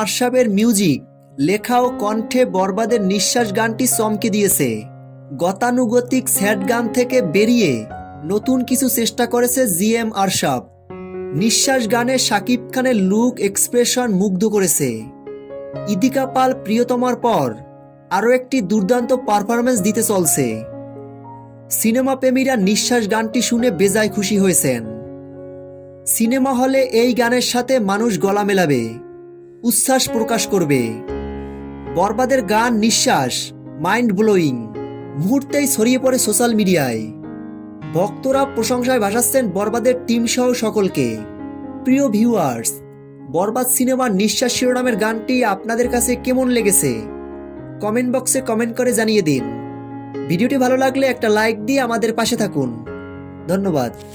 আরশাবের music, লেখা ও কণ্ঠে বরবাদের নিঃশ্বাস গানটি চমকে দিয়েছে। গতানুগতিক স্যাড গান থেকে বেরিয়ে নতুন কিছু চেষ্টা করেছে জিএম আরশাব। নিঃশ্বাস গানে শাকিব খানের লুক এক্সপ্রেশন মুগ্ধ করেছে। ইদিকা পাল প্রিয়তমার পর আরও একটি দুর্দান্ত পারফরমেন্স দিতে চলছে। সিনেমা প্রেমীরা নিঃশ্বাস গানটি শুনে বেজায় খুশি হয়েছেন। সিনেমা হলে এই গানের সাথে মানুষ গলা মেলাবে, উচ্ছ্বাস প্রকাশ করবে। বরবাদের গান নিঃশ্বাস মাইন্ড ব্লোয়িং মুহূর্তেই ছড়িয়ে পড়ে সোশ্যাল মিডিয়ায়। ভক্তরা প্রশংসায় ভাসাচ্ছেন বরবাদের টিম সহ সকলকে। প্রিয় ভিউয়ার্স, বরবাদ সিনেমার নিঃশ্বাস শিরোনামের গানটি আপনাদের কাছে কেমন লেগেছে কমেন্ট বক্সে কমেন্ট করে জানিয়ে দিন। ভিডিওটি ভালো লাগলে একটা লাইক দিয়ে আমাদের পাশে থাকুন। ধন্যবাদ।